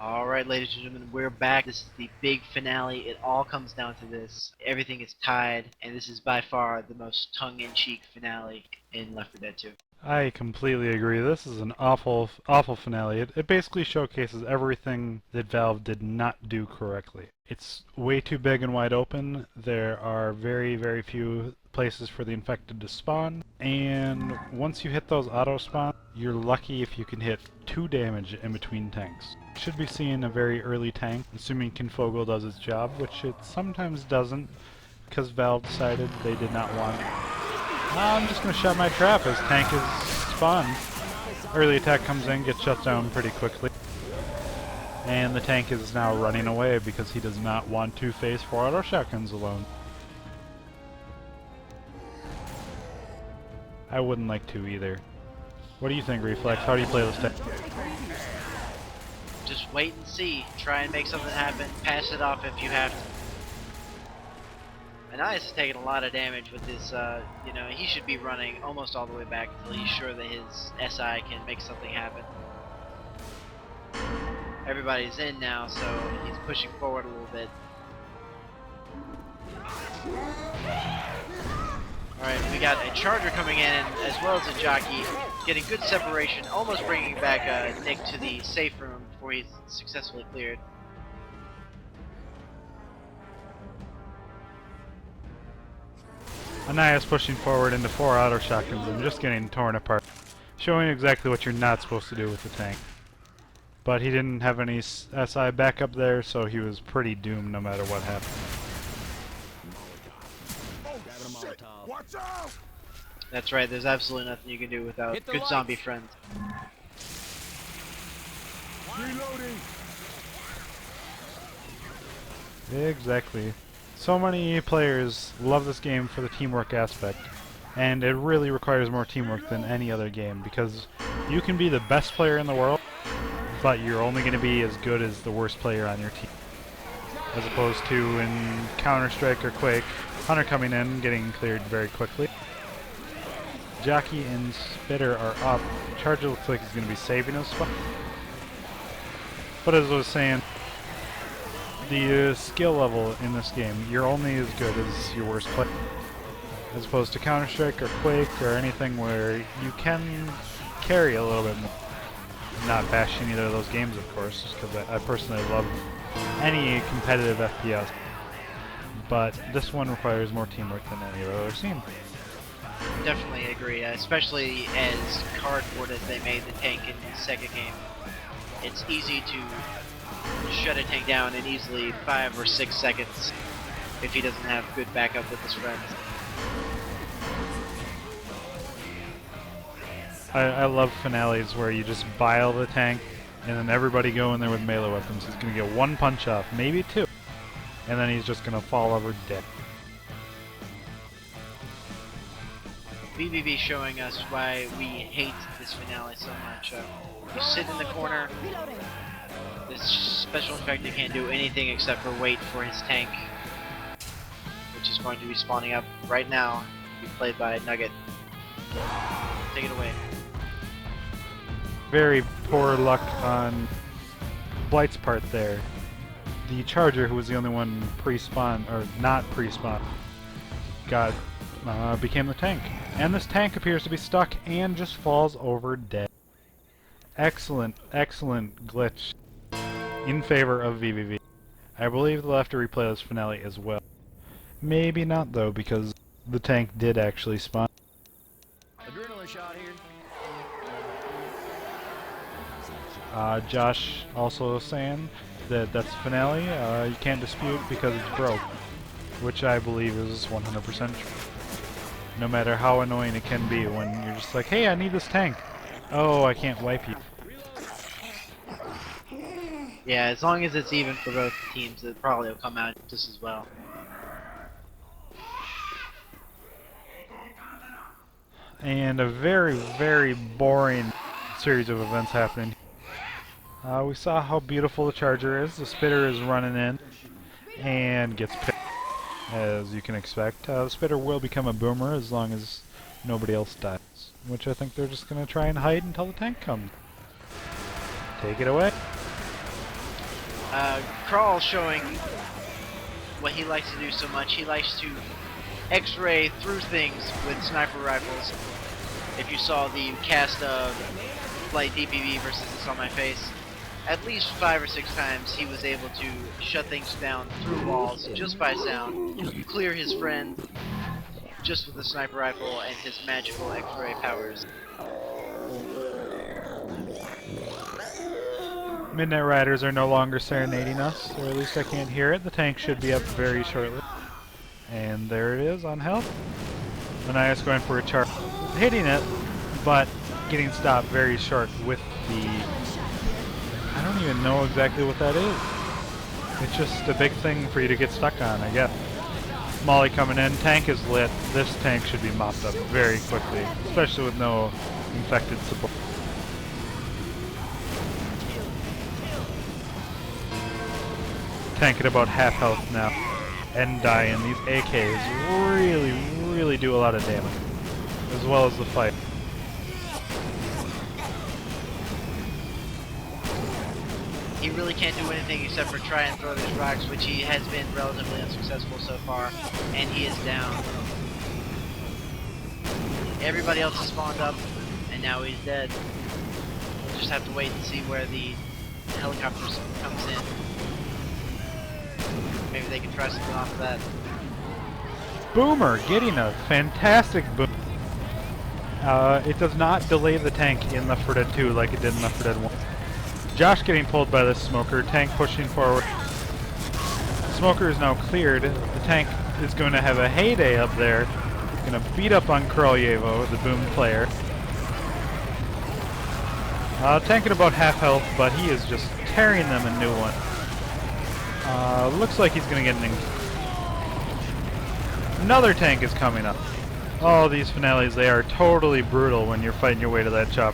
Alright, ladies and gentlemen, we're back. This is the big finale. It all comes down to this. Everything is tied, and this is by far the most tongue-in-cheek finale in Left 4 Dead 2. I completely agree. This is an awful finale. It basically showcases everything that Valve did not do correctly. It's way too big and wide open. There are very few places for the infected to spawn, and once you hit those auto spawn, you're lucky if you can hit 2 damage in between tanks. Should be seeing a very early tank, assuming Confogl does its job, which it sometimes doesn't, because Valve decided they did not want it. I'm just going to shut my trap as tank is spawned. Early attack comes in, gets shut down pretty quickly. And the tank is now running away because he does not want to face 4 auto shotguns alone. I wouldn't like to either. What do you think, Rephlex? How do you play this tank? Just wait and see. Try and make something happen. Pass it off if you have to. Anias is taking a lot of damage with this, he should be running almost all the way back until he's sure that his SI can make something happen. Everybody's in now, so he's pushing forward a little bit. Alright, we got a charger coming in, as well as a jockey, getting good separation, almost bringing back Nick to the safe room before he's successfully cleared. Anias pushing forward into 4 auto shotguns and just getting torn apart, showing exactly what you're not supposed to do with the tank. But he didn't have any SI backup there, so he was pretty doomed no matter what happened. That's right, there's absolutely nothing you can do without good zombie friends. Reloading. Exactly. So many players love this game for the teamwork aspect, and it really requires more teamwork than any other game, because you can be the best player in the world, but you're only going to be as good as the worst player on your team. As opposed to in Counter-Strike or Quake, Hunter coming in, getting cleared very quickly. Jockey and Spitter are up. Charger looks like he's going to be saving his spot. But as I was saying, the skill level in this game, you're only as good as your worst player. As opposed to Counter-Strike or Quake or anything where you can carry a little bit more. Not bashing either of those games, of course, just because I personally love any competitive FPS. But this one requires more teamwork than any I've ever seen. Definitely agree, especially as cardboard as they made the tank in the second game. It's easy to shut a tank down in easily 5 or 6 seconds if he doesn't have good backup with his friends. I love finales where you just bile the tank and then everybody go in there with melee weapons. He's going to get 1 punch off, maybe 2, and then he's just going to fall over dead. vVv showing us why we hate this finale so much. You sit in the corner, this special infected can't do anything except for wait for his tank, which is going to be spawning up right now, to be played by Nugget. Take it away. Very poor luck on Blight's part there. The Charger, who was the only one pre-spawn, or not pre-spawn, became the tank. And this tank appears to be stuck and just falls over dead. Excellent glitch in favor of vVv. I believe they'll have to replay this finale as well. Maybe not though, because the tank did actually spawn. Adrenaline shot here. Josh also saying that that's the finale. You can't dispute because it's broke, which I believe is 100% true. No matter how annoying it can be when you're just like, hey, I need this tank. Oh, I can't wipe you. Yeah, as long as it's even for both teams, it probably will come out just as well. And a very boring series of events happening. We saw how beautiful the Charger is. The Spitter is running in and gets picked, as you can expect. The Spitter will become a boomer as long as nobody else dies, which I think they're just going to try and hide until the tank comes. Take it away. Krall showing what he likes to do so much. He likes to X-ray through things with sniper rifles. If you saw the cast of Blight DPV versus This On My Face, at least 5 or 6 times he was able to shut things down through walls just by sound, clear his friend just with the sniper rifle and his magical X-ray powers. Midnight Riders are no longer serenading us, or at least I can't hear it. The tank should be up very shortly. And there it is on Helk. Anias going for a charge. Hitting it, but getting stopped very short with the... I don't even know exactly what that is. It's just a big thing for you to get stuck on, I guess. Molly coming in. Tank is lit. This tank should be mopped up very quickly, especially with no infected support. Tank at about half health now and dying. These AKs really do a lot of damage, as well as the fight. He really can't do anything except for try and throw these rocks, which he has been relatively unsuccessful so far, and he is down. Everybody else has spawned up, and now he's dead. We'll just have to wait and see where the helicopter comes in. Maybe they can try something off of that. Boomer getting a fantastic boom. It does not delay the tank in Left 4 Dead 2 like it did in Left 4 Dead 1. Josh getting pulled by the smoker, tank pushing forward. Smoker is now cleared. The tank is going to have a heyday up there. Going to beat up on Kraljevo, the boom player. Tank at about half health, but he is just tearing them a new one. Looks like he's going to get an... Another tank is coming up. Oh, these finales, they are totally brutal when you're fighting your way to that chop.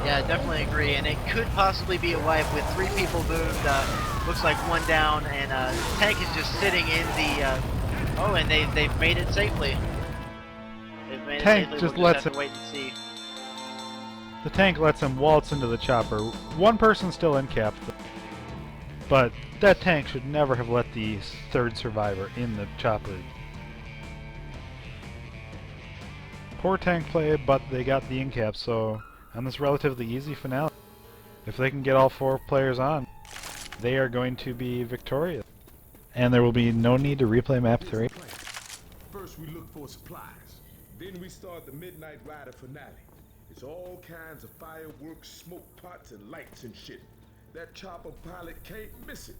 Yeah, definitely agree, and it could possibly be a wipe with 3 people boomed. Looks like 1 down, and tank is just sitting in the... oh, and they've made it safely. They've made Tank it safely. just We'll lets have to wait and see. The tank lets him waltz into the chopper. One person still encapped, but that tank should never have let the 3rd survivor in the chopper. Poor tank play, but they got the encap, so on this relatively easy finale, if they can get all 4 players on, they are going to be victorious. And there will be no need to replay map 3. First we look for supplies. Then we start the Midnight Rider finale. It's all kinds of fireworks, smoke pots, and lights and shit. That chopper pilot can't miss it.